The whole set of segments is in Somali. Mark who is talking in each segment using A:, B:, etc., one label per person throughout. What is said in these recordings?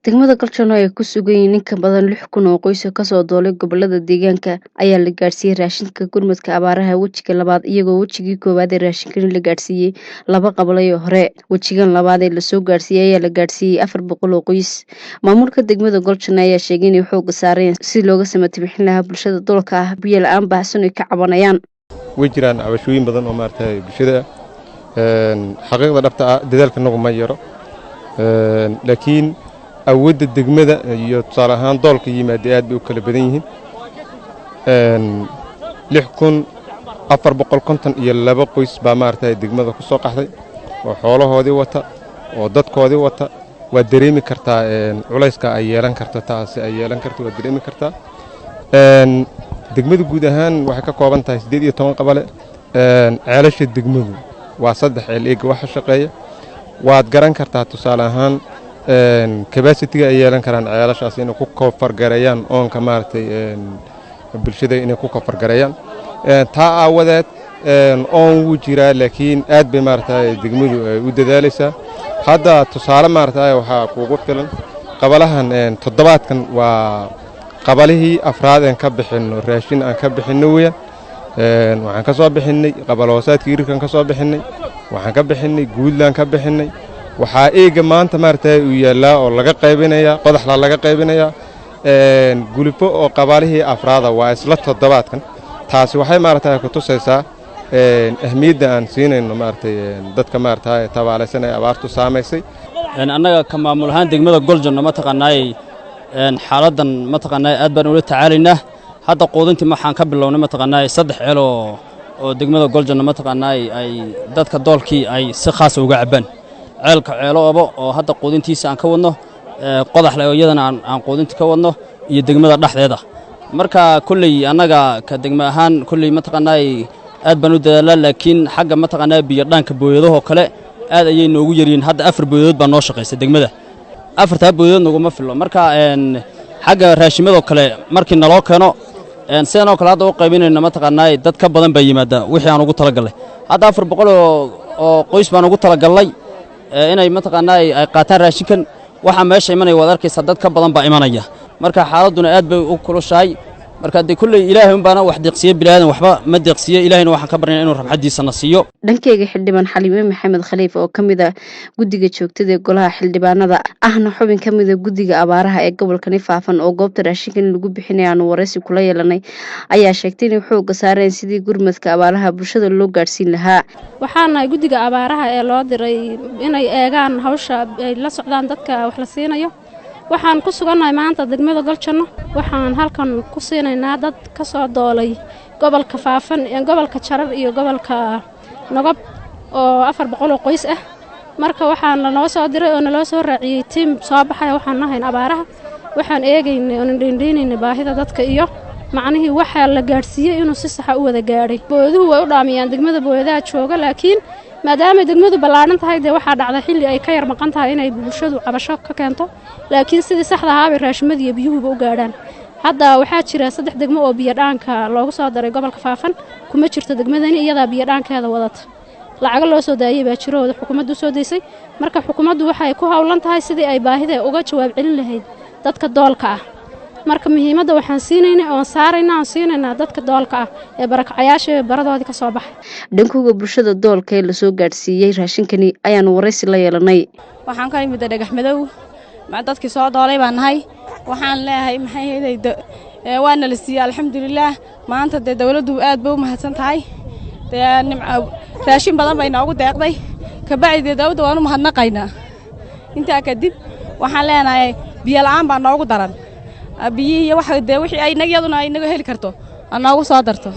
A: Degmada Galchano ay ku sugan yihiin in ka badan 6,000 oo qoys ka soo doolay gobolada deegaanka ayaa la gaarsiiyay raashinka gurmadka abaaraha wejiga labaad iyagoo wejigii koowaad ee raashinka la gaarsiiyay laba qabalay hore wejigan labaad ee la soo gaarsiiyay ayaa la gaarsiiyay 400 oo qoys maamulka degmada Galchano ayaa sheegay in xoog saareen si looga sameeyo bixin lahaa bulshada dolka ah biyo la'aan baahsan ay ka cabanayaan
B: wajiraan abashooyin badan oo maartay bulshada xaqiiqda dhabta ah dadaalka nagu ma yaro laakiin awoodda degmada iyo tusaale ahaan doolka yimaada aad bay u kala badan yihiin 6452 qoys baa maartay degmada ku soo qaxday oo xoolahoodii wata oo dadkoodii wata waa dareemi kartaa culayska ay yeelan karto taasi ay yeelan karto waa dareemi kartaa degmadu guud ahaan waxay ka kooban tahay 18 qabale ceelasha degmadu waa 3 ceel eega waxa shaqeeya waad garan kartaa tusaale ahaan capacity ay yeelan karaan ceelashaas inay ku koofar gareeyaan oonka maartay bulshada inay ku koofar gareeyaan taa aawadeed oon wuu jiraa laakiin aad bay maartay degmadu u dadaalaysaa hadda tusaale maartay waxa kuugu filan qabalahan toddobaadkan waa qabalihii afraad aan ka bixino raashin aan ka bixino weeyaan waxaan ka soo bixinay qabaloosaadkii irkan ka soo bixinay waxaan ka bixinay guudlaan ka bixinay waxaa eega maanta maartay uu yeelaa oo laga qaybinaya qodaxla laga qaybinaya gulifo oo qabalihii afraada waa isla toddobaadkan taasi waxay maartay ku tusaysaa ahmiyadda aan siinayno maartay dadka maartay tabaalaysan ay abaartu saameysay
C: annaga ka maamul ahaan degmada Galchano ma taqaanay xaaladan ma taqaanay aad baan ula tacaalaynaa hadda qoodintii waxaan ka bilownay ma taqaanay 3 ceel oo degmada Galchano ma taqaanay ay dadka doolkii ay si khaas uga cabaan ceelka ceeloobo oo hadda qoodintiisa aan ka wadno qodaxle oo iyadana aan qoodinta ka wadno iyo degmada dhaxdeeda marka kulli annaga ka degma ahaan kulli ma taqaanay aad baan u dadaalaa laakiin xagga ma taqaanay biyo dhaanka booyadaha kale aad ayay noogu yareen hadda 4 booyadood baa noo shaqeysay degmada 4 booyadood naguma filo marka xagga raashimada kale markii naloo keeno sidoo kale hadda u qaybinayna ma taqaanay dad ka badan baa yimaada wixii aan ugu talagalay hadda 400 oo qoys baan ugu talagalay inay ma taqaanay ay qaataan raashinkan waxa meesha imanay wada arkaysa dad ka badan baa imanaya marka xaaladuna aad bay u kulushahay marka de kulli ilaahay un baana wax deeqsiye bilaadan waxba ma deeqsiye ilaahayna waxaan ka barnaa inuu rabxadiisa na siiyo
A: dhankeyga xildhibaan Xaliime Maxamed Khaliif oo kamid ah guddiga joogtada ee golaha xildhibaanada ahna xubin kamid ah guddiga abaaraha ee gobolka Faafan oo goobta raashinkan lagu bixinayo aan wareysi kula yeelanay ayaa sheegtay in xoog saareen sidii gurmadka abaaraha bulshada loo gaarsiin lahaa
D: waxaana guddiga abaaraha ee loo diray inay eegaan hawsha ay la socdaan dadka wax la siinayo waxaan ku sugannahay maanta degmada Galchano waxaan halkan ku siinaynaa dad ka soo doolay gobolka Faafan ee gobolka Jarar iyo gobolka Nagab oo 400 oo qoys ah marka waxaan la noo soo diray oo naloo soo raaciyay team soo baxay waxaan nahayn abaaraha waxaan eegaynay oo dhindhiinay baahida dadka iyo macnihii waxa la gaarsiiyay inuu si sax ah u wada gaaray booyaduhu way u dhaamiyaan degmada booyadaha jooga laakiin maadaama degmadu ballaaran tahay waxa dhacda xilli ay ka yar maqan tahay inay bulshadu cabasho ka keento laakiin sidii saxda ah ay raashimada iyo biyuhu u gaadhaan hadda waxaa jira 3 degmo oo biyo dhaanka loogu soo daray gobolka Faafan kuma jirto degmadani iyada biyo dhaankeeda wadata lacag loo soo daayay baa jiro oo xukuumaddu soo deysay marka xukuumaddu waxay ku hawlan tahay sidii ay baahida uga jawaab celin lahayd dadka doolka ah marka muhiimadda waxaan siinaynaa dadka doolka ah ee barakacayaasha baradoodii ka soo baxay
A: dhankooda bulshada doolka ee la soo gaarsiiyay raashinkani ayaan wareysi la yeelanay
E: waxaan ka imid dhagax madow ma dadkii soo doolay baan nahay waxaan leeyahay maxay heeday waana la siiyay alxamdulillaah maanta dawladdu aad bay u mahadsan tahay raashin badan bay noogu deeqday ka bacdi dawladdu waanu mahadnaqaynaa intaa kadib waxaan leenahay biyo la'aan baa noogu daran biyo waxa wixii ay nagiyaduna ay naga heli karto anoogu soo darto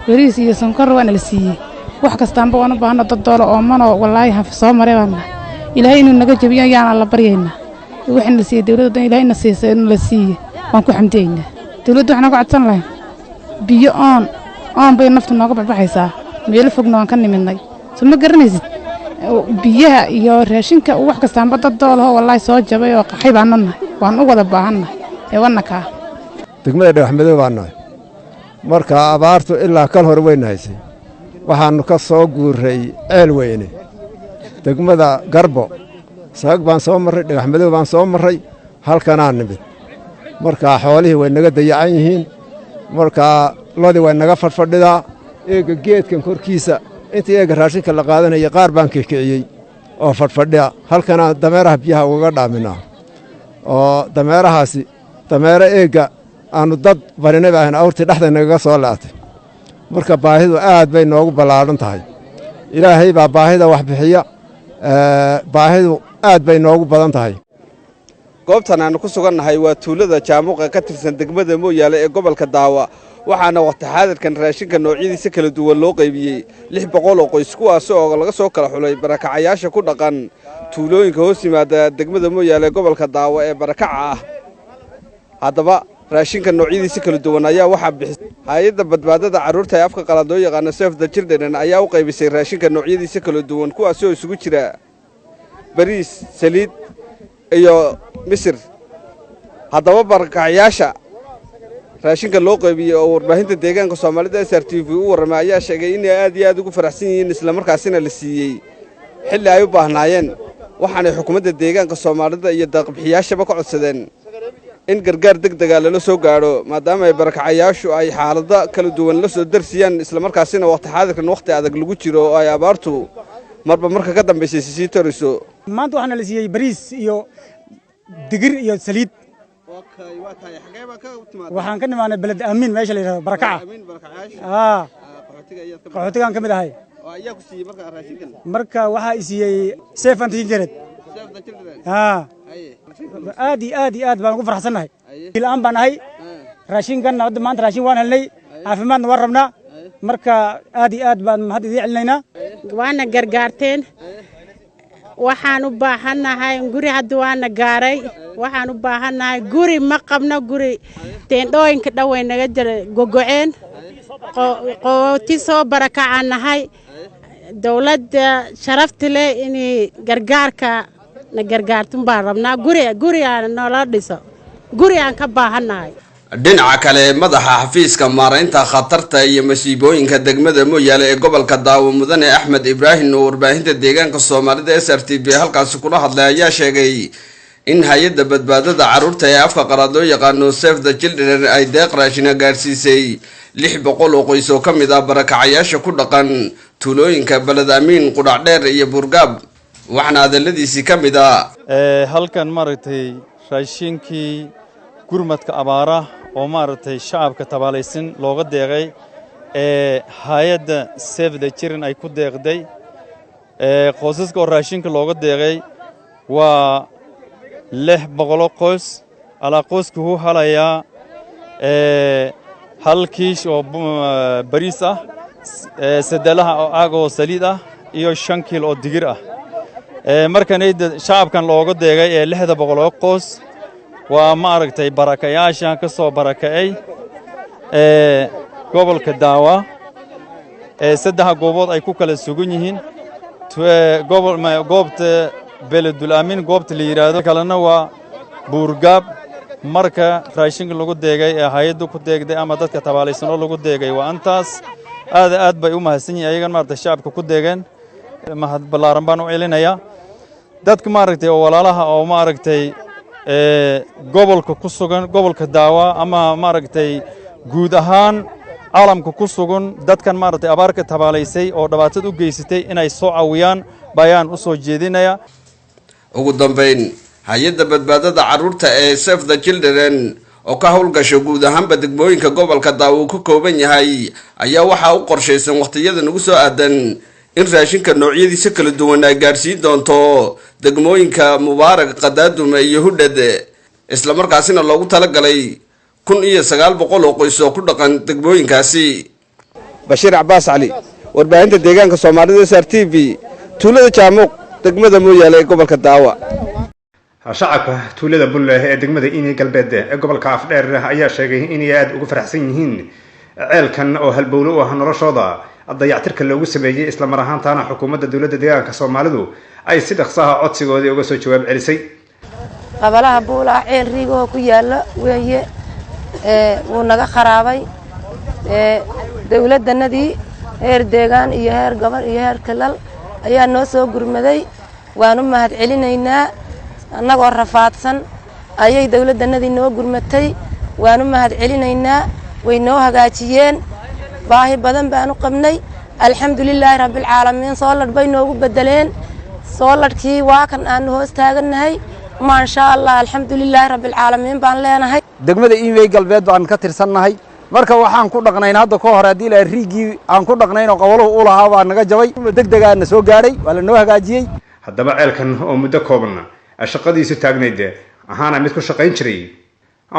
F: bariis iyo sonkor waana la siiyay wax kastaanba waan u baahna dad doolo oo mano wallaahi haf soo maray baan ilaahay inuu naga jabiyo yaana la baryeena waxaan la siiyay dawladda ilaahay na siisay in la siiyay waan ku xamdeynaa dawladdu waxna ku codsan lahayn biyo aan bay naftu nooga baxaysaa meel fogna waan ka nimidnay soo ma garanaysid biyaha iyo raashinka wax kastaanba dad doolo wallaahi soo jabay oo qaxay baan nahay waan u wada baahannahay ewanaka
G: degmada dhagax madow baan nahay marka abaartu ilaa kal hor weyn haysay waxaanu ka soo guuray ceel weyne degmada Garbo saag baan soo maray dhagax madow baan soo maray halkanaa nimid markaa xoolihii way naga dayacan yihiin markaa lodii way naga fadhfadhidaa eegga geedkan korkiisa intii eegga raashinka la qaadanaya qaar baan kikiciyey oo fadhfadhiya halkanaa dameeraha biyaha ugaga dhaaminaa oo dameerahaasi dameero eegga aannu dad barinaba ahayn awrtii dhexday nagaga soo la'atay marka baahidu aad bay noogu ballaadhan tahay ilaahay baa baahida wax bixiya baahidu aad bay noogu badan tahay
H: goobtan aanu ku sugannahay waa tuulada jaamuqa ka tirsan degmada mooyaale ee gobolka daawa waxaana waqti xaadirkan raashinka noocyadiisa kala duwan loo qaybiyey 600 oo qoys kuwaas oo laga soo kala xulay barakacayaasha ku dhaqan tuulooyinka hoos yimaada degmada mooyaale ee gobolka daawa ee barakaca ah haddaba raashinka noocyadiisa kala duwan ayaa waxaa bixisay hay'adda badbaadada carruurta ee afka qalaad loo yaqaan Save the Children ayaa u qaybisay raashinka noocyadiisa kala duwan kuwaas oo isugu jira bariis saliid iyo misir haddaba barakacayaasha raashinka loo qaybiyey oo warbaahinta deegaanka Soomaalida SRTV u warramay ayaa sheegay in ay aad ugu faraxsan yihiin isla markaasina la siiyey xilli ay u baahnaayeen waxaana xukuumadda deegaanka Soomaalida iyo daaqbixiyaashaba ka codsadeen in gargaar degdeg ah lala soo gaaro maadaama ay barakacayaashu ay xaalado kala duwan la soo darsiyaan isla markaasina waqti xaadirkan waqti adag lagu jiro oo ay abaartu marka ka dambeysay sii toriso
I: maanta waxaana la siiyey bariis iyo digir iyo saliid waxaan ka nimaanay beled amiin meesha la yidhahdo barakaca qaxootigaan ka mid ahay marka waxaa i siiyey Save the Children aad iyo aad baan ugu faraxsannahay ilaa baan ahay raashinkan hadda maanta raashin waan helnay caafimaadna waan rabnaa marka aad iyo aad baan mahad idin celinaynaa
J: waana gargaarteen waxaan u baahannahay guri hadda waana gaaray waxaan u baahannahay guri ma qabno guri teendhooyinka dhaway naga jira gogoceen qooti soo barakacanahay dawladda sharafta leh in gargaarka na gargaartun baan rabnaa guri aan nolol dhiso guri aan ka baahannahay
H: dhinaca kale madaxa xafiiska maaraynta khatarta iyo masiibooyinka degmada mooyaale ee gobolka daawo mudane Axmed Ibrahim oo warbaahinta deegaanka Soomaalida SRTV halkaas kula hadlay ayaa sheegay in hay'adda badbaadada carruurta ee afka qalaad loo yaqaan Save the Children ay deeq raashin gaarsiisay 600 oo qoys oo ka mid ah barakacayaasha ku dhaqan tuulooyinka Balad Amiin Qudhac Dheer iyo Burgaab waxaana hadaladiisii ka mid ah
K: halkan maaragtay raashinkii gurmadka abaara oo maaragtay shacabka tabaalaysan looga deeqay hay'adda Save the Children ay ku deeqday qoysaska oo raashinka looga deeqay waa 600 qoys ala qoysku uu halayaa hal kiish oo bariis ah sadalaha oo aag oo saliid ah iyo 5 kiilo oo digir ah markan ay shacabkan looga deeqay 600 qoys waa maaragtay barakayaasha ka soo barakay gobolka daawa saddex goobood ay ku kala sugan yihiin goobta Beledul Amiin goobta la yiraahdo kalena waa Burgaab marka raashinka lagu deegay hay'addu ku deegday ama dadka tabaalaysan oo lagu deegay waa antaas aad bay u mahadsan yihiin ayagan maaragtay shacabka ku deegan mahad ballaaran baan u celinaya dadka maaragtay oo walaalaha oo maaragtay gobolka ku sugan gobolka daawa ama maaragtay guud ahaan caalamka ku sugan dadkan maaragtay abaarka tabaalaysay oo dhibaato u geysatay inay soo caawiyaan bayaan u soo jeedinaya
H: ugu dambeyn hay'adda badbaadada carruurta ee Save the Children oo ka howlgasho guud ahaanba degmooyinka gobolka daawo ku kooban yahay ayaa waxa u qorshaysan waqtiyada nagu soo aadan in raashinka noocyadiisa kala duwan ay gaarsiin doonto degmooyinka Mubaarak Qadaaduma iyo Hudhad isla markaasina loogu talagalay 1900 oo qoys oo ku dhaqan degmooyinkaasi Bashiir Cabbaas Cali warbaahinta deegaanka Soomaalida SRTV tuulada Jaamuq degmada mooyaale ee gobolka daawa
L: shacabka tuulada Bulle ee degmada Inay Galbeed ee gobolka Afdheer ayaa sheegay in ay aad ugu faraxsan yihiin ceelkan oo halbowlo u ah noloshooda dayactirka loogu sameeyay isla mar ahaantaana xukuumadda dawladda deegaanka Soomaalidu ay si dhaqso ah codsigoodii uga soo jawaab celisay
M: qabalaha buula ceel riigoo ku yaala weeye wuu naga kharaabay dawladdanadii heer deegaan iyo heer gobol iyo heer kalal ayaa noo soo gurmaday waanu mahad celinaynaa annagoo rafaadsan ayay dawladdanadii noo gurmatay waanu mahad celinaynaa way noo hagaajiyeen baahi badan baanu qabnay alxamdulilaahi rabbil caalamiin soolar bay noogu bedeleen soolarkii waa kan aanu hoos taagannahay maasha allah alxamdulilaahi rabbil caalamiin baan leenahay
N: degmada Imey galbeed baan ka tirsannahay marka waxaan ku dhaqnayn hadda ka hor hadii la riigii aan ku dhaqnayn oo qowluhu u lahaa baa naga jabay degdegaana soo gaaray waa la noo hagaajiyay
L: haddaba ceelkan oo muddo kooban shaqadiisu taagnayd ahaana mid ku shaqayn jiray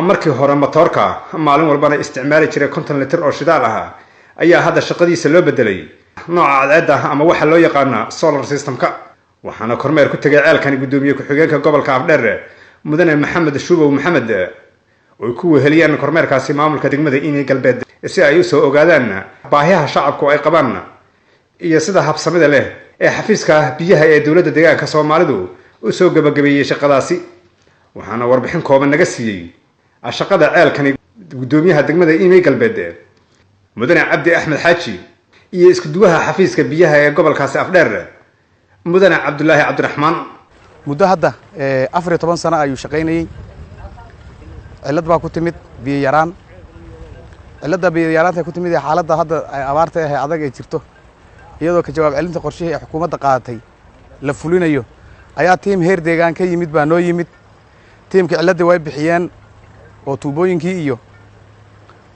L: markii hore matoorka maalin walbana isticmaali jiray 50 litir oo shidaal ah ayaa hadda shaqadiisa loo bedelay nooca cadceedda ama waxa loo yaqaan solar system-ka waxaana kormeer ku tagay ceelkan gudoomiye ku-xigeenka gobolka Afdheer mudane Maxamed Shubow Maxamed oo ku weheliyaan kormeerkaasi maamulka degmada Imey galbeed si ay u soo ogaadaan baahiyaha shacabku ay qabaan iyo sida habsamida leh ee xafiiska biyaha ee dawladda deegaanka Soomaalidu u soo gabagabeeyay shaqadaasi waxaana warbixin kooban naga siiyay shaqada ceelkan gudoomiyaha degmada Imey galbeed mudane Cabdi Axmed Xaaji iyo isku duwaha xafiiska biyaha ee gobolkaasi Afdheer mudane Cabdullaahi Cabdiraxmaan
N: muddo hadda 14 sano ayuu shaqaynayay cilad baa ku timid biyo yaraan cilada biyo yaraanta ku timid xaaladda hadda ay abaarta ah adag ay jirto iyadoo ka jawaab celinta qorshihii xukuumadda qaadatay la fulinayo ayaa tiim heer deegaan ka yimid baa noo yimid tiimka ciladii way bixiyeen oo tuubooyinkii iyo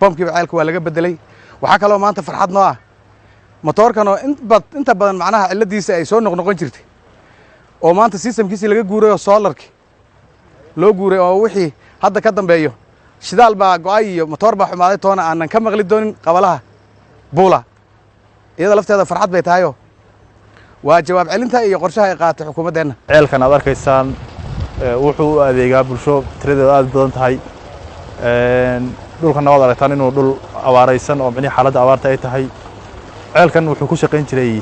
N: bombkii ceelka waa laga bedelay waxa kale oo maanta farxad noo ah matoorkan oo inta badan macnaha ciladiisa ay soo noqnoqon jirtay oo maanta systemkiisa laga guuray oo solarki loo guuray oo wixii hadda ka dambeeyo shidaal baa go'ay iyo matoor baa xumaaday toona aanan ka maqli doonin qabalaha buula iyada lafteeda farxad bay tahay waa jawaab celinta iyo qorshaha ay qaatay xukuumaddeena
O: ceelkan aad arkaysaan wuxuu u adeegaa bulsho tiradeedu aad badan tahay dhulkan waad aragtaan inuu dhul abaaraysan oo micnihii xaaladda abaarta ay tahay ceelkan wuxuu ku shaqayn jiray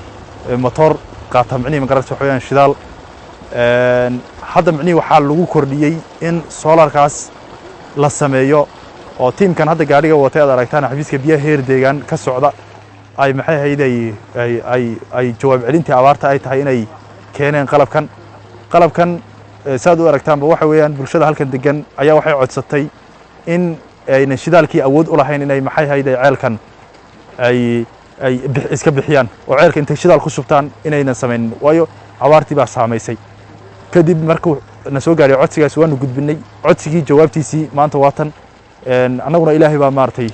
O: matoor qaata micnihii magaragta waxa weeyaan shidaal hadda micnihii waxaa lagu kordhiyey in solarkaas la sameeyo oo tiimkan hadda gaadhiga watay aad aragtaan xafiiska biyaha heer deegaan ka socda ay maxay ahayd ay jawaab celintii abaarta ay tahay inay keeneen qalabkan saad u aragtaanba waxa weeyaan bulshada halkan degan ayaa waxay codsatay in ayna shidaalkii awood u lahayn inay maxay ahayd ceelkan ay iska bixiyaan oo ceelka intay shidaal ku shubtaan inaynan samaynin waayo abaartii baa saamaysay kadib markuu na soo gaaray codsigaas waanu gudbinay codsigii jawaabtiisii maanta waatan annaguna ilaahay baa maartay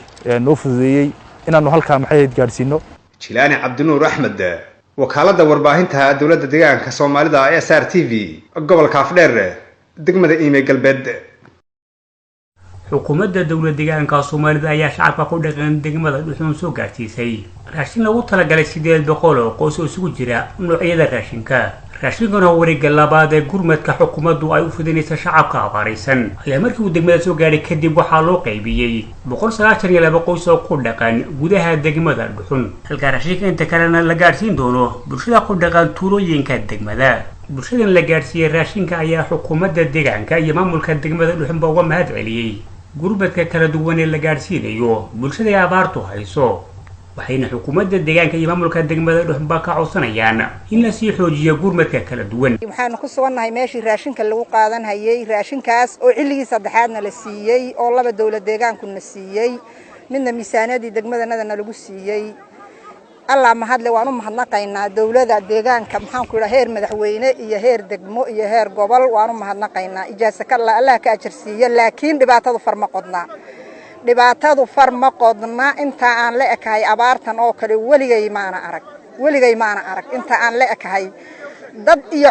O: noo fududeeyey inaanu halkaa maxay gaarsiino
L: Jilaani Cabdinuur Axmed wakaaladda warbaahinta dawladda deegaanka Soomaalida ee SRTV gobolka Afdheer degmada Imey galbeed
P: xukuumadda dawladda deegaanka Soomaalida ayaa shacabka ku dhaqan degmada dhuxun soo gaarsiisay raashin lagu talagalay 800 oo qoys oo isugu jira noocyada raashinkan oo wareegga labaad ee gurmadka xukuumaddu ay u fidinaysa shacabka abaaraysan ayaa markii uu degmada soo gaaray kadib waxaa loo qaybiyey 192 qoys oo ku dhaqan gudaha degmada dhuxun halka raashinka inta kalena la gaarsiin doono bulshada ku dhaqan tuulooyinka degmada bulshadan la gaarsiiyey raashinka ayaa xukuumadda deegaanka iyo maamulka degmada dhuxun uga mahad celiyey gurmadka kala duwan ee la gaarsiinayo bulshada abaartu hayso waxayna xukuumadda deegaanka iyo maamulka degmada dhuxun ka codsanayaan in la sii xoojiyo gurmadka kala duwan
Q: waxaan ku sugannahay meeshii raashinka lagu qaadan hayay raashinkaas oo xilligii saddexaadna la siiyay oo laba dawlad deegaankuna siiyay midna miisaaniyadii degmadanadana lagu siiyay alla ma hadle waan u mahadnaqaynaa dawladda deegaanka maxaan ku yiraahdaa heer madaxweyne iyo heer degmo iyo heer gobol waan u mahadnaqaynaa ijaaso kala Allah ka ajarsiiyo laakiin dhibaatadu farma qodna inta aan la ekahay abaartan oo kale waligay maana arag inta aan la ekahay dad iyo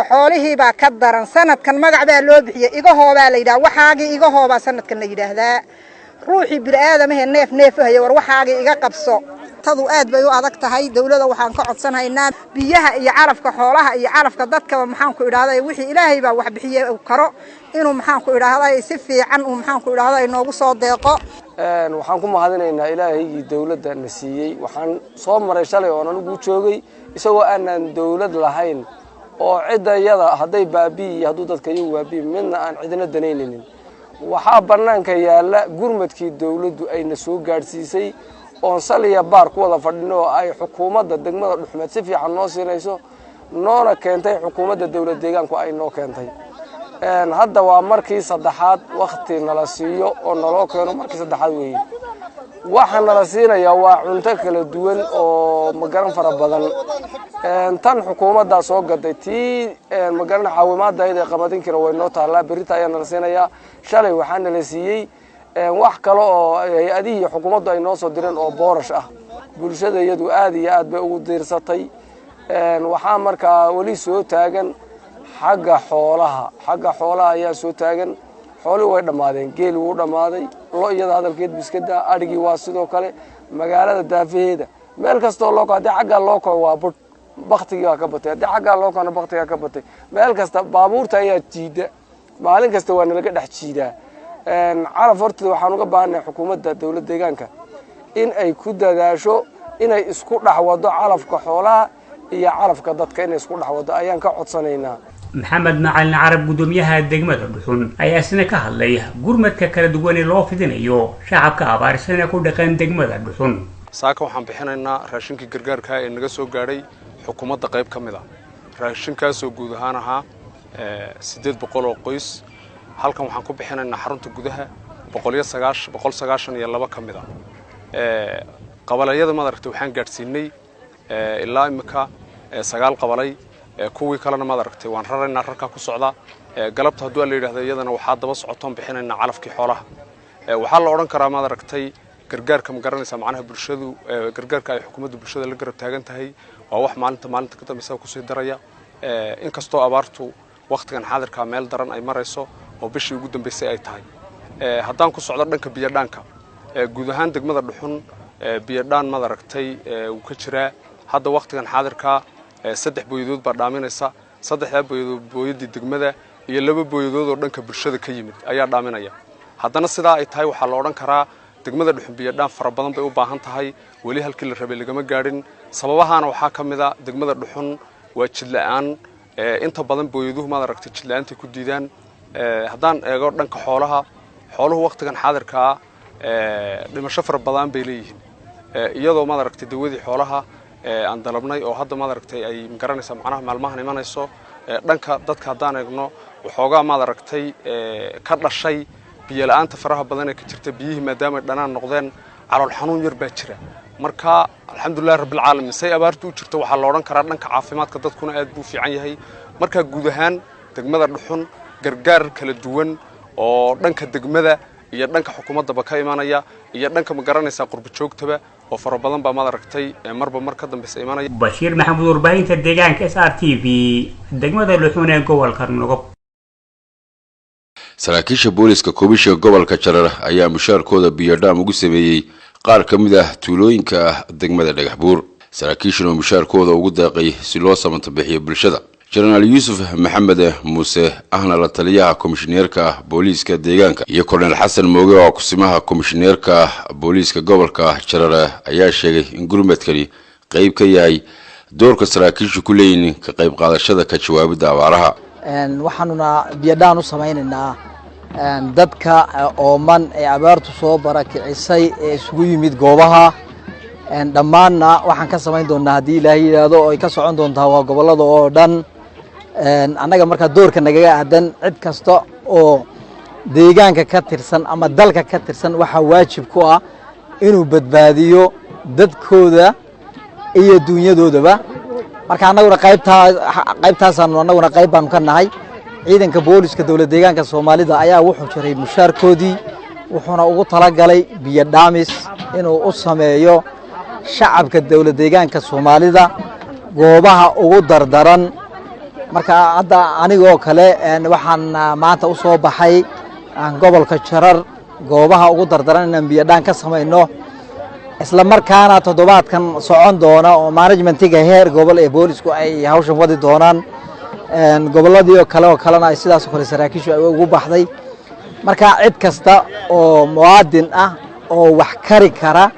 Q: xoolihii baa ka daran sanadkan magac baa loo bixiyay iga hoobaa la yiraahdaa waxaagii iga hoobaa sanadkan la yiraahdaa ruuxi bini'aadamaha neef haya war waxaagii iga qabso tadu aad bay u adag tahay dawladda waxaan ka codsanaynaa biyaha iyo carafka xoolaha iyo carafka dadka maxaan ku idhaahday wixii ilaahay baa wax bixiyay karo inuu maxaan ku idhaahday si fiican uu maxaan ku idhaahday inoogu soo deeqo
R: waxaan ku mahadinaynaa ilaahaygi dawladda na siiyay waxaan soo maray shalay oo anigu joogay isagoo aanan dawlad lahayn oo cidayada haday baabiyi haduu dadka iyagu baabiyi midna aan cidina danaynaynin waxaa banaanka yaala gurmadkii dawladdu ayna soo gaarsiisay oo saliya baar ku wada fadhino ay xukuumadda degmada dhuxmeed si fiican noo siinayso noona keentay xukuumadda dawladda deegaanku ay noo keentay hadda waa markii saddexaad waqti nala siiyo oo naloo keeno markii saddexaad weeye waxa nala siinaya waa cunto kala duwan oo magaran fara badan tan xukuumadda soo gaday tii magaran caawimaadda ay qamadin karo way noo taala berita ayaa nala siinaya shalay waxaa nala siiyey wax kale oo hay-adihii xukuumaddu ay noo soo direen oo boorash ah bulshada iyadu aad iyo aad bay ugu diirsatay waxaa markaa weli soo taagan xagga xoolaha ayaa soo taagan xoolii way dhammaadeen geel wuu dhammaaday lo iyada hadalkeed biskada adhigii waa sidoo kale magaalada daafaheeda meel kastoo loo haddii xaggaa loo kaco waa budh baktigii waa ka batay haddii xaggaa loo kacona baktigaa ka batay meel kasta baabuurta ayaa jiida maalin kasta waa nalaga dhex jiidaa calaf horteeda waxaan uga baahannahay xukuumadda dowladda deegaanka in ay ku dadaasho inay isku dhex wado calafka xoolaha iyo calafka dadka inay isku dhex wado ayaan ka codsanaynaa
P: maxamed macalin carab gudoomiyaha degmada dhuxun ayaa isna ka hadlay gurmadka kala duwan ee loo fidinayo shacabka abaarsan ee ku dhaqan degmada dhuxun
S: saaka waxaan bixinaynaa raashinkii gargaarka ee naga soo gaadhay xukuumadda qayb ka mid ah raashinkaasoo guud ahaan ahaa 800 oo qoys halkan waxaan ku bixinaynaa xarunta gudaha 192 ka mid ah qabalayada madaragtay waxaan gaadhsiinay ilaa imika 9 qabalay kuwii kalena madaragtay waan raraynaa rarka ku socda galabta hadduu la yiraahdo iyadana waxaa daba socotoon bixinaynaa calafkii xoolaha waxaa la oran karaa madaragtay gargaarka ma garanaysa macnaha bulshadu gargaarka ay xukuumadda bulshada la garab taagan tahay waa wax maalinta ka dambaysa ku sii daraya inkastoo abaartu waqtigan xaadirka meel daran ay marayso oo bishii ugu dambeysay ay tahay haddaan ku socdo dhanka biyadhaanka guud ahaan degmada dhuxun biyadhaan madaragtay uu ka jiraa hadda waqtigan xaadirka 3 booyadood baa dhaaminaysa 3 booyadii degmada iyo 2 booyadood oo dhanka bulshada ka yimid ayaa dhaaminaya haddana sidaa ay tahay waxaa la oran karaa degmada dhuxun biyadhaan fara badan bay u baahan tahay weli halkii la rabay lagama gaadhin sababahana waxaa ka mid ah degmada dhuxun waa jid la'aan inta badan booyaduhu madaragtay jid la'aanta ku diidaan haddaan eego dhanka xooluhu waqtigan xaadirka dhimasho fara badan bay leeyihiin iyadoo madaragtay dawadii xoolaha aan dalabnay oo hadda madaragtay ay garanaysa macnaha maalmahan imanayso dhanka dadka haddaan eegno waxoogaa madaragtay ka dhashay biyo la'aanta faraha badan ee ka jirta biyihii maadaama dhanaan noqdeen calool xanuun yar baa jira marka alxamdulillahi rabbil caalamiin say abaartu u jirto waxaa la oran karaa dhanka caafimaadka dadkuna aad buu fiican yahay marka guud ahaan degmada dhuxun gargaar kala duwan oo dhanka degmada iyo dhanka xukuumadda ka imanaya iyo dhanka ma garanaysa qurba joogtaba oo fara badan baa madaragtay marba mar ka dambaysa imanaya
P: Bashiir Maxamuud warbaahinta deegaanka SRTV degmada Luxuun ee gobolka Nugub
T: saraakiisha booliska komishiga gobolka Jarar ayaa mushaarkooda biyadhaam ugu sameeyay qaar ka mid ah tuulooyinka degmada Dhagaxbuur saraakiishuna mushaarkooda ugu daaqay si loo samanto bixiyo bulshada General Yusuf Maxamed Muuse ahna la taliyaha komishineerka booliska deegaanka iyo Colonel Xasan Mooge oo kusimaha komishineerka booliska gobolka Jarar ayaa sheegay in gurmadkani qayb ka yahay doorka saraakiishu ku leeyihiin ka qayb qaadashada ka jawaabida abaaraha
U: waxaanuna biyadhaan u sameeynaa dadka ooman ee abaartu soo barakicisay ee isugu yimid goobaha dhammaanna waxaan ka samayn doonaa haddii ilaahay yiraahdo oo ay ka socon doontaa waa gobolada oo dhan annaga markaa doorka nagaga aadan cid kasta oo deegaanka ka tirsan ama dalka ka tirsan waxaa waajib ku ah inuu badbaadiyo dadkooda iyo dunyadoodaba marka annaguna qaybtaasaanu annaguna qayb baanu ka nahay ciidanka booliska dowlad deegaanka Soomaalida ayaa wuxuu jiray mushaarkoodii wuxuuna ugu talagalay biyo dhaamis inuu u sameeyo shacabka dowlad deegaanka Soomaalida goobaha ugu dardaran marka hadda anigoo kale waxaan maanta u soo baxay gobolka Jarar goobaha ugu dardaran inaan biyo dhaan ka sameeyno isla markaana toddobaadkan socon doona oo managementiga heer gobol ee boolisku ay hawshan wadi doonaan goboladii kale oo kalena ay sidaas kale saraakiishu ay ugu baxday marka cid kasta oo muwaadin ah oo wax kari kara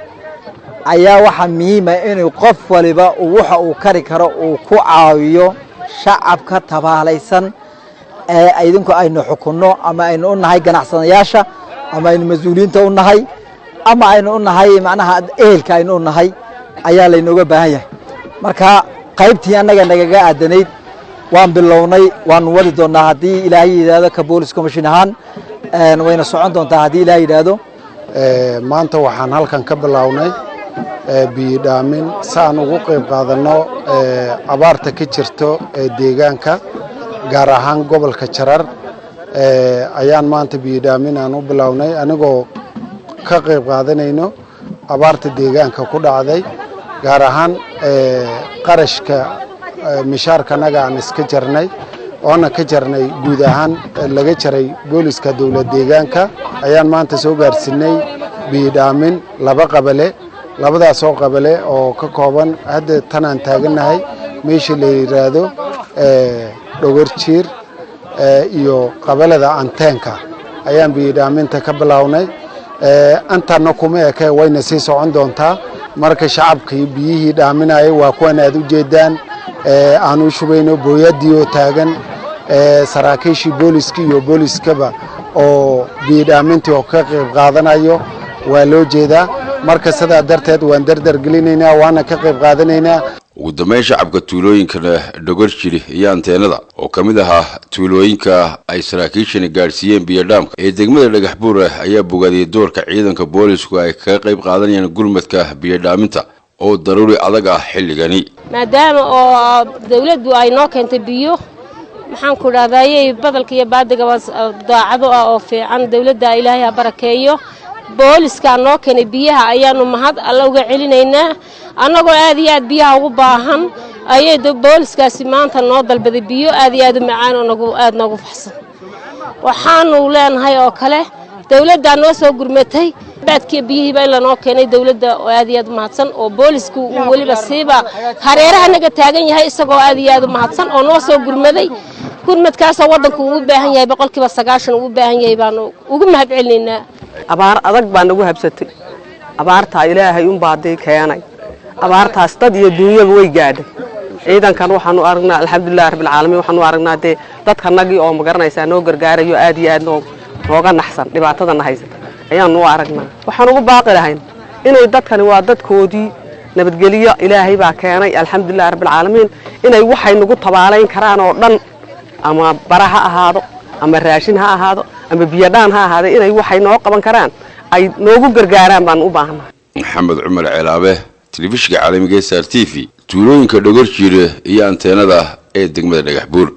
U: ayaa waxa muhiim ah in qof waliba waxa uu kari karo uu ku caawiyo shacabka tabaalaysan ee idinku aynu xukunno ama aynu u nahay ganacsadayaasha ama aynu mas'uuliyiinta u nahay ama aynu u nahay macnaha ehelka aynu u nahay ayaa laynooga baahan yahay marka qaybtii annaga nagaga aadanayd waan bilownay waan wadi doonaa haddii ilaahay yidhaahdo ka boolis commission ahaan wayna socon doontaa haddii ilaahay yidhaahdo
B: maanta waxaan halkan ka bilownay biyo dhaamin saan ugu qayb qaadanno abaarta ka jirto deegaanka gaar ahaan gobolka Jarar ayaan maanta biyo dhaamin aan u bilownay anigoo ka qayb qaadanayno abaarta deegaanka ku dhacday gaar ahaan qarashka mishaarkanaga aan iska jarnay oona ka jarnay guud ahaan laga jaray booliska dawladda deegaanka ayaan maanta soo gaarsiinay biyo dhaamin laba qabale labadaas oo qabale oo ka kooban hadda tan aan taaganahay meesha la yiraahdo Dhogorjiir iyo qabalada anteenka ayaan biyo dhaaminta ka bilownay antana kuma ekay wayna sii socon doontaa marka shacabkii biyihii dhaaminayay waa kuwan aad u jeedaan aan u shubayno booyadii oo taagan saraakiishii booliska iyo booliskaba oo biyo dhaamintii oo ka qayb qaadanayo waa loo jeedaa marka sidaa darteed waan dardar gelinaynaa waana ka qayb qaadanaynaa
T: ugu dambeyn shacabka tuulooyinka Dhogorjiir iyo anteenada oo kamid ahaa tuulooyinka ay saraakiishani gaarsiiyeen biyo dhaamka ee degmada Dhagaxbuur ayaa bogaadiyay doorka ciidanka boolisku ay ka qayb qaadanayaan gurmadka biyo dhaaminta oo daruuri adag ah xilligani
V: maadaama oo dawladdu ay noo keentay biyo maxaan ku raadayay badalka iyo baadiga daacado ah oo fiican dawladda Ilaahay ha barakeeyo booliska noo keenay biyaha ayaanu mahad alla uga celinaynaa anagoo aad iyo aad biyaha ugu baahan ayay booliskaasi maanta noo dalbaday biyo aad iyo aad u macaan oo noogu faxsan waxaanu leenahay oo kale dawladda noo soo gurmatay baadkii biyihii in la noo keenay dawladda oo aad iyo aad mahadsan oo boolisku uu waliba siiba hareeraha naga taagan yahay isagoo aad iyo aad u mahadsan oo noo soo gurmaday gurmadkaas wadanku uu u baahan yahay 90% uu u baahan yahay baan ugu mahad celinaynaa
W: abaar adag baan nagu habsatay abaarta ilaahay un baaday keenay abaartaas dad iyo dunyaba way gaadhay ciidankan waxaanu aragnaa alxamdulillaah rabbil caalamiin waxaanu aragnaa dadkanagii oo magaranaysa noo gargaarayo aad iyo aad nooga naxsan dhibaatadana haysata ayaanu aragnaa waxaan ugu baaqi lahayn inay dadkani waa dadkoodii nabadgeliyo ilaahay baa keenay alxamdulillaah rabbil caalamiin inay waxay nagu tabaalayn karaan oo dhan ama baraha ahaado ama raashin ha ahaado ama biyo dhaan ha ahaado inay waxay noo qaban karaan ay noogu gargaaraan baan u baahanahay
T: Maxamed Cumar Celaabe telefishinka caalamiga SR TV tuulooyinka Dhogorjiir iyo anteenada ee degmada Dhagaxbuur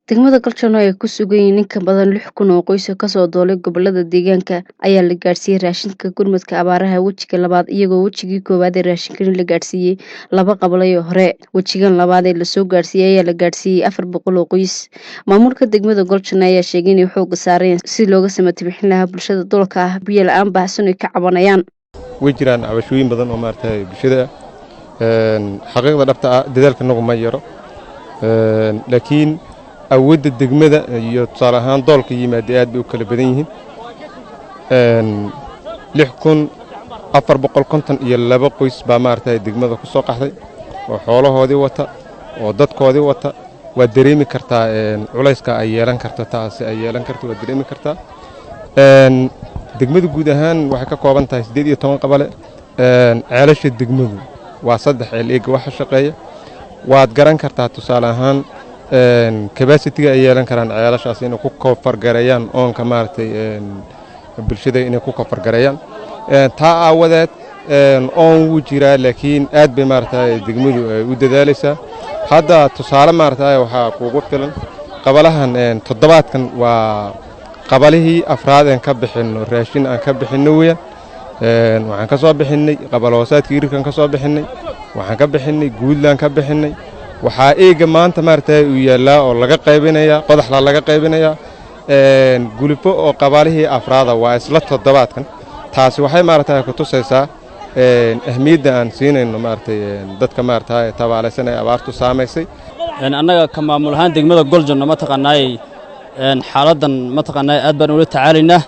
A: degmada Galchano ay ku sugan yihiin in ka badan 6,000 oo qoys ka soo doolay gobolada deegaanka ayaa la gaarsiiyay raashinka gurmadka abaaraha wajiga labaad iyagoo wajigii koowaad ee raashinka la gaarsiiyay laba qabalay hore wajigan labaad ee la soo gaarsiiyay ayaa la gaarsiiyay 400 oo qoys maamulka degmada Galchano ayaa sheegay in xoog saareen si looga samatibixin lahaa bulshada dolka ah biyo la'aan baahsan ay ka cabanayaan
X: way jiraan cabashooyin badan oo maartay bulshada xaqiiqda dhabta ah dadaalka nagu ma yaro laakiin awoodda degmada iyo tusaale ahaan doolka yimaada aad bay u kala badan yihiin 6,452 qoys baa maartay degmada ku soo qaxday oo xoolahoodii wata oo dadkoodii wata waa dareemi kartaa culayska ay yeelan karto taasi ay yeelan karto waa dareemi kartaa degmadu guud ahaan waxay ka kooban tahay 18 qabale ceelasha degmadu waa 3 ceel eeg waxa shaqeeya waad garan kartaa tusaale ahaan capacity ay yeelan karaan ceelashaas inay ku koofar gareeyaan oonka maartay bulshada inay ku koofar gareeyaan taa aawadeed oon wuu jiraa laakiin aad bay maartay degmadu ay u dadaalaysaa hadda tusaale maartay waxa kuugu filan qabalahan toddobaadkan waa qabalihii afraad aan ka bixino raashin aan ka bixino weeyaan waxaan ka soo bixinay qabaloosaadkii irkan ka soo bixinay waxaan ka bixinay guudland ka bixinay waxaa eega maanta maartay uu yaalaa oo laga qaybinaya qodaxla laga qaybinaya gulifo oo qabalihii afraada waa isla toddobaadkan taasi waxay maartay ku tusaysaa ahmiyadda aan siinayno maartay dadka maartay tabaalaysan ay abaartu saameysay
C: annaga ka maamul ahaan degmada Galchano ma taqaanay xaaladan ma taqaanay aad baan ula tacaalaynaa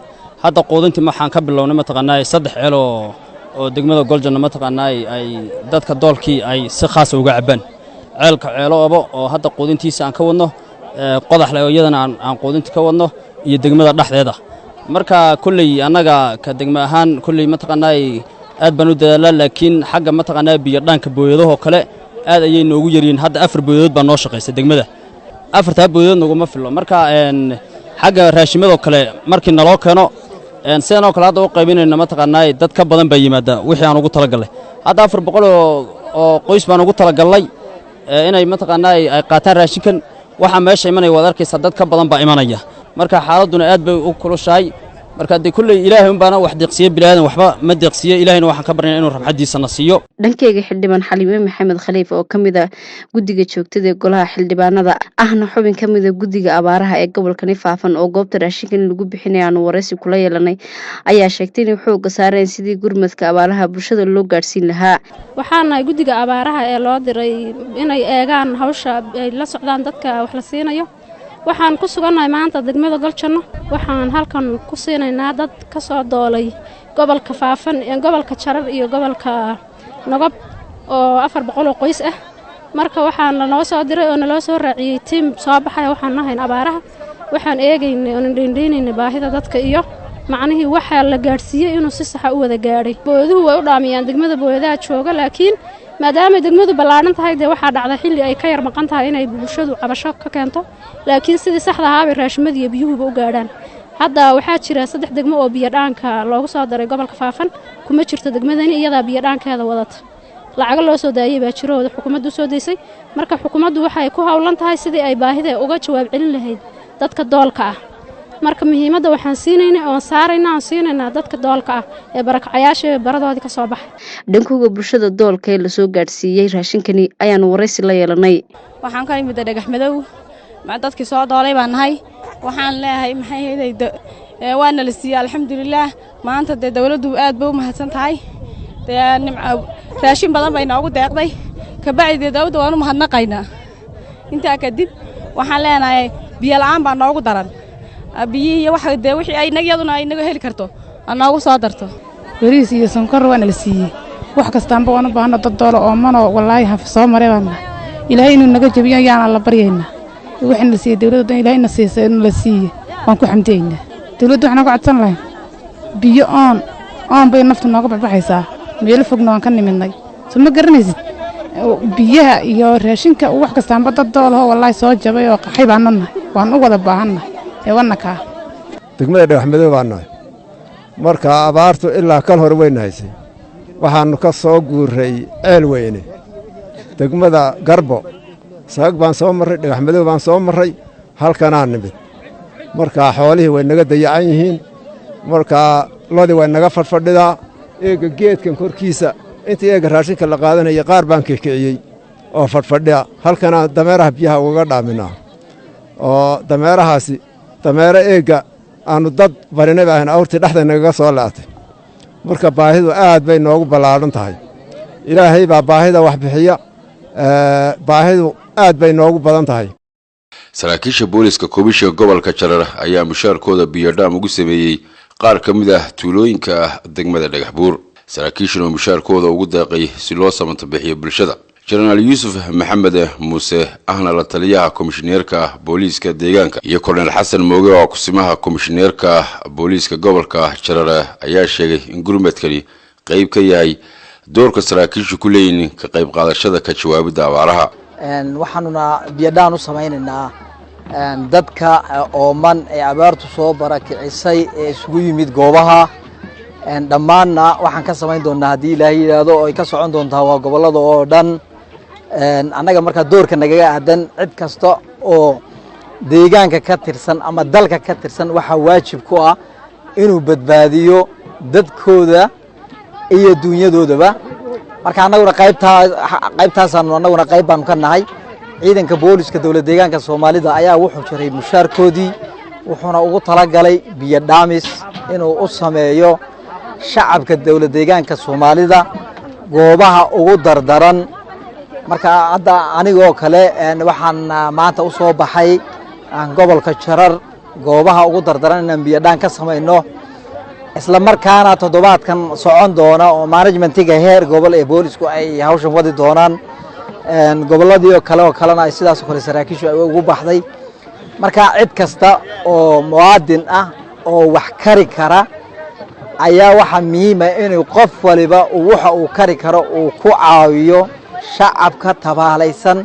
C: hadda qoodintii waxaan ka bilownay ma taqaanay 3 ceel oo degmada Galchano ma taqaanay ay dadka doolkii ay si khaas uga cabaan ceelka ceeloobo oo hadda qoodintiisa aan ka wadno qodaxle oo iyadana aan qoodintii ka wadno iyo degmada dhaxdeeda marka kulli annaga ka degma ahaan kulli ma taqaanay aad baan u dadaalaa laakiin xagga ma taqaanay biyo dhaanka booyadaha kale aad ayay noogu yaryihiin hadda 4 booyadood baa noo shaqaysa degmada 4 booyadood naguma fillo marka xagga raashimadoo kale markii naloo keeno sidoo kale hadda u qaybinayna mataqaanaa dad ka badan baa yimaada wixii aan ugu talagalay hadda 400 oo qoys baan ugu talagalay inay mataqaanaa ay qaataan raashinkan waxa meesha imanay wada arkaysa dad ka badan baa imanaya marka xaaladuna aad bay u kulushahay marka hadii kulli ilaahay un baana wax deeqsiye bilaadan waxba ma deeqsiye ilaahayna waxaan ka barnaa inuu raxmadiisa na siiyo
A: dhankeyga xildhibaan Xaliime Maxamed Khaliif oo kamid ah guddiga joogtada ee golaha xildhibaanada ahna xubin kamid ah guddiga abaaraha ee gobolka Faafan oo goobta raashinkan lagu bixinayo wareysi kula yeelanay ayaa sheegtay in xooga saareen sidii gurmadka abaaraha bulshada loo gaarsiin lahaa
D: waxaana guddiga abaaraha ee loo diray inay eegaan hawsha ay la socdaan dadka wax la siinayo waxaan ku sugannahay maanta degmada Galjanno waxaan halkan ku siinaynaa dad ka soo doolay gobolka Faafan ee gobolka Jarar iyo gobolka Nagab oo 400 qoys ah marka waxaan noo soo diray oo naloo soo raaciyay team soo baxay waxaan nahayn abaaraha waxaan eegaynay oo dhindhiinaynay baahida dadka iyo macnihii waxa la gaarsiiyay inuu si sax ah u wada gaaray booyaduhu way u dhaamiyaan degmada booyadaha jooga laakiin maadaama degmadu ballaaran tahay waxa dhacday xilli ay ka yar maqan tahay inay bulshadu cabasho ka keento laakiin sidii saxda ah raashimadii iyo biyuhuba u gaaraan hadda waxaa jira 3 degmo oo biyo dhaanka loogu soo daray gobolka Faafan kuma jirto degmadani iyada biyo dhaankeeda wadata lacag loo soo daayay baa jiro oo xukuumaddu soo deysay marka xukuumaddu waxay ku hawlan tahay sidii ay baahida uga jawaab celin lahayd dadka doolka ah marka muhiimadda waxaan siinaynaa dadka doolka ah ee barakacayaasha baradoodii ka soo baxay
A: dhankooda bulshada doolka ee la soo gaarsiiyay raashinkani ayaan wareysi la yeelanay
E: waxaan ka imid dhagax madow ma dadkii soo doolay baan nahay waxaan leeyahay maxay heeday waana la siiyay alxamdulillaah maanta dawladdu aad bay u mahadsan tahay raashin badan bay noogu deeqday ka bacdi dawladda waanu mahadnaqaynaa inta kadib waxaan leenahay biyo la'aan baa noogu daran biyo waxa wixii ay nagiyaduna ay naga heli karto anaagu soo darto
F: bariis iyo sonkor waana la siiyay wax kastaanba waan u baahna dad doolo oo mano wallahi haf soo maray baan ilaahay inuu naga jabiyo yaana la baryaynaa waxaan la siiyay dawladda ilaahayna siisay in la siiyay waan ku xamdeeynaa dawladdu waxaan ku codsan lahayn biyo aan bay naftu nooga baxaysaa meel fogna waan ka nimidnay suma garanaysid biyaha iyo raashinka wax kastaanba dad doolo wallahi soo jabay oo qaxay baan nahay waan u wada baahannahay eewanaka
G: degmada dhagax madow baan nahay marka abaartu ilaa kal hor weyn haysay waxaanu ka soo guuray ceel weyne degmada Garbo saag baan soo maray dhagax madow baan soo maray halkanaa nimid marka xoolihii way naga dayacan yihiin marka loodii way naga fadhidaa eega geedkan korkiisa inta eega raashinka la qaadanaya qaar baan kiciyay oo fadhiya halkana dameeraha biyaha uga dhaaminaa oo dameerahaasi dameera eega aanu dad barinay baan awrtii dhaxda naga soo laatay marka baahidu aad bay noogu ballaaran tahay ilaahay baa baahida wax bixiya baahidu aad bay noogu badan tahay
T: saraakiisha booliska komishiga gobolka Jarar ayaa mushaarkooda biyo dhaam ugu sameeyay qaar ka mid ah tuulooyinka degmada Dhagaxbuur saraakiisha oo mushaarkooda ugu deeqay si loo samanto bixiyo bulshada General Yusuf Maxamed Muuse ahna la taliyaha komishineerka booliska deegaanka iyo Colonel Xasan Mooge oo kusimaha komishineerka booliska gobolka Jarar ayaa sheegay in gurmadkani qayb ka yahay doorka saraakiishu ku leeyihiin ka qayb qaadashada ka jawaabida abaaraha
U: waxaanuna biyo dhaan u sameeynaa dadka ooman ee abaartu soo barakicisay ee isugu yimid goobaha dhammaanna waxaan ka samayn doonaa haddii ilaahay yiraahdo oo ay ka socon doontaa waa gobolada oo dhan annaga marka doorka nagaga aadan cid kasta oo deegaanka ka tirsan ama dalka ka tirsan waxa waajib ku ah inuu badbaadiyo dadkooda iyo dunyadoodaba marka annaguna qaybtaasaan annaguna qayb baan ka nahay ciidanka booliska dawladda deegaanka Soomaalida ayaa wuxuu jiray mushaarkoodii wuxuuna ugu talagalay biyo dhaamis inuu u sameeyo shacabka dawladda deegaanka Soomaalida goobaha ugu dardaran marka hadda anigoo kale waxaan maanta u soo baxay gobolka Jarar goobaha ugu dardaran inaan biyo dhaan ka sameeyno isla markaana toddobaadkan socon doona oo managementiga heer gobol ee boolisku ay hawshan wadi doonaan goboladii kalena ay sidaas kale saraakiishu ay ugu baxday marka cid kasta oo muwaadin ah oo wax kari kara ayaa waxa muhiim ah in qof waliba waxa uu kari karo uu ku caawiyo shacabka tabaalaysan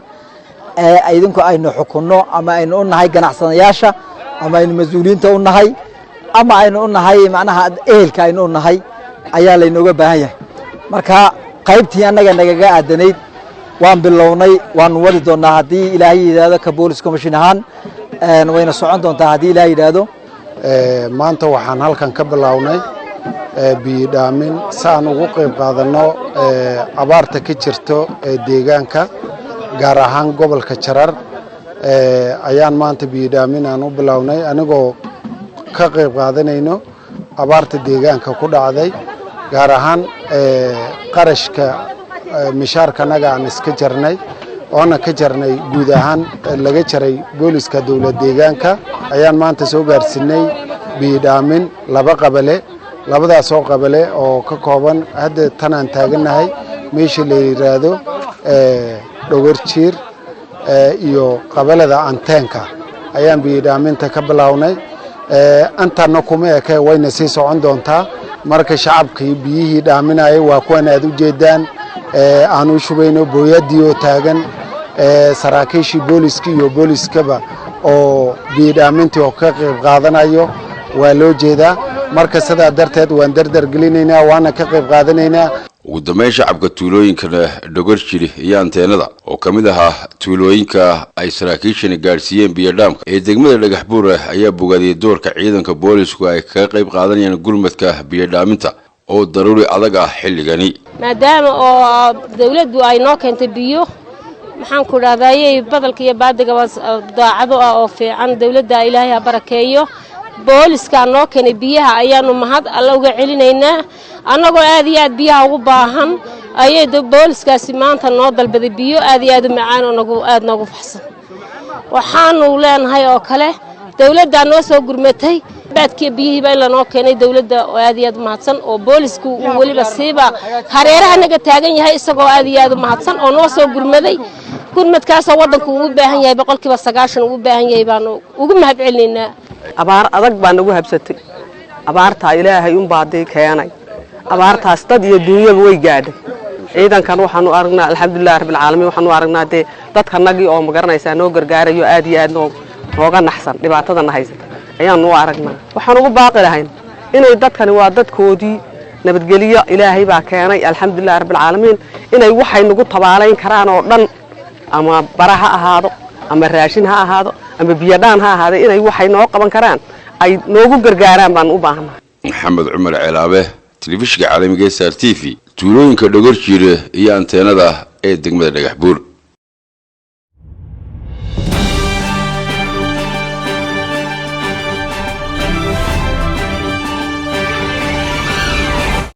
U: ee idinku aynu xukunno ama aynu u nahay ganacsadayaasha ama aynu mas'uuliyiinta u nahay ama aynu u nahay macnaha ehelka aynu u nahay ayaa laynooga baahan yahay marka qaybtii annaga nagaga aadanayd waan bilownay waan wadi doonaa haddii ilaahay yidhaahdo ka boolis commission ahaan wayna socon doontaa haddii ilaahay yidhaahdo
B: maanta waxaan halkan ka bilownay biyo dhaamin si aan ugu qayb qaadanno abaarta ka jirto deegaanka gaar ahaan gobolka Jarar ayaan maanta biyo dhaamin aan u bilownay anigoo ka qayb qaadanayno abaarta deegaanka ku dhacday gaar ahaan qarashka mishaarkanaga aan iska jarnay oona ka jarnay guud ahaan laga jaray booliska dowlad deegaanka ayaan maanta soo gaarsiinay biyo dhaamin laba qabale labadaas oo qabale oo ka kooban hadda tan aan taaganahay meesha la yiraahdo Dhogorjiir iyo qabalada anteenka ayaan biyo dhaaminta ka bilownay antana kuma ekay wayna sii socon doontaa marka shacabkii biyihii dhaaminayay waa kuwan aad u jeedaan aan u shubayno booyadii oo taagan saraakiishii booliska iyo booliskaba oo biyo dhaamintii oo ka qayb qaadanayo waa loo jeedaa marka sidaa darteed waan dardar gelinaynaa waana ka qayb qaadanaynaa
T: ugu dambeyn shacabka tuulooyinka Dhogorjiir iyo anteenada oo kamid ahaa tuulooyinka ay saraakiishani gaarsiiyeen biyo dhaamka ee degmada Dhagaxbuur ayaa bogaadiyay doorka ciidanka boolisku ay ka qayb qaadanayaan gurmadka biyo dhaaminta oo daruuri adag ah xilligani
V: maadaama oo dawladdu ay noo keentay biyo maxaan ku raadayay badalka iyo baadiga daacado ah oo fiican dawladda ilaahay barakeeyo booliska noo keenay biyaha ayaanu mahad alla uga celinaynaa annagoo aad iyo aad biyaha ugu baahan ayay booliskaasi maanta noo dalbaday biyo aad iyo aad u macaan oo aad noogu faxsan waxaanu leenahay oo kale dawladda noo soo gurmatay baadkii biyihiiba in la noo keenay dawladda oo aad iyo aad mahadsan oo boolisku uu waliba siiba hareeraha naga taagan yahay isagoo aad iyo aad mahadsan oo noo soo gurmaday gurmadkaas wadanku uu u baahan yahay 90% uu u baahan yahay baan ugu mahad celinaynaa
W: abaar adag baan ugu habsatay abaarta ilaahay un baaday keenay abaartaas dad iyo dunyaba way gaadhay ciidankan waxaanu aragnaa alxamdulillaah rabbil caalamiin waxaanu aragnaa dadkanagii oo magaranaysa noo gargaarayo aad iyo aad nooga naxsan dhibaatada haysata ayaan u aragnaa waxaan ugu baaqi lahayn inay dadkani waa dadkoodii nabadgeliyo ilaahay baa keenay alxamdulillaah rabbil caalamiin inay waxay nagu tabaalayn karaan oo dhan ama baraha ahaado ama raashin ha ahaado ama biyo dhaan ha ahaado inay waxay noo qaban karaan ay noogu gargaaraan baan u baahanahay
T: maxamed cumar ceelaabe telefishinka caalamiga SR TV tuulooyinka Dhogorjiir iyo anteenada ee degmada Dhagaxbuur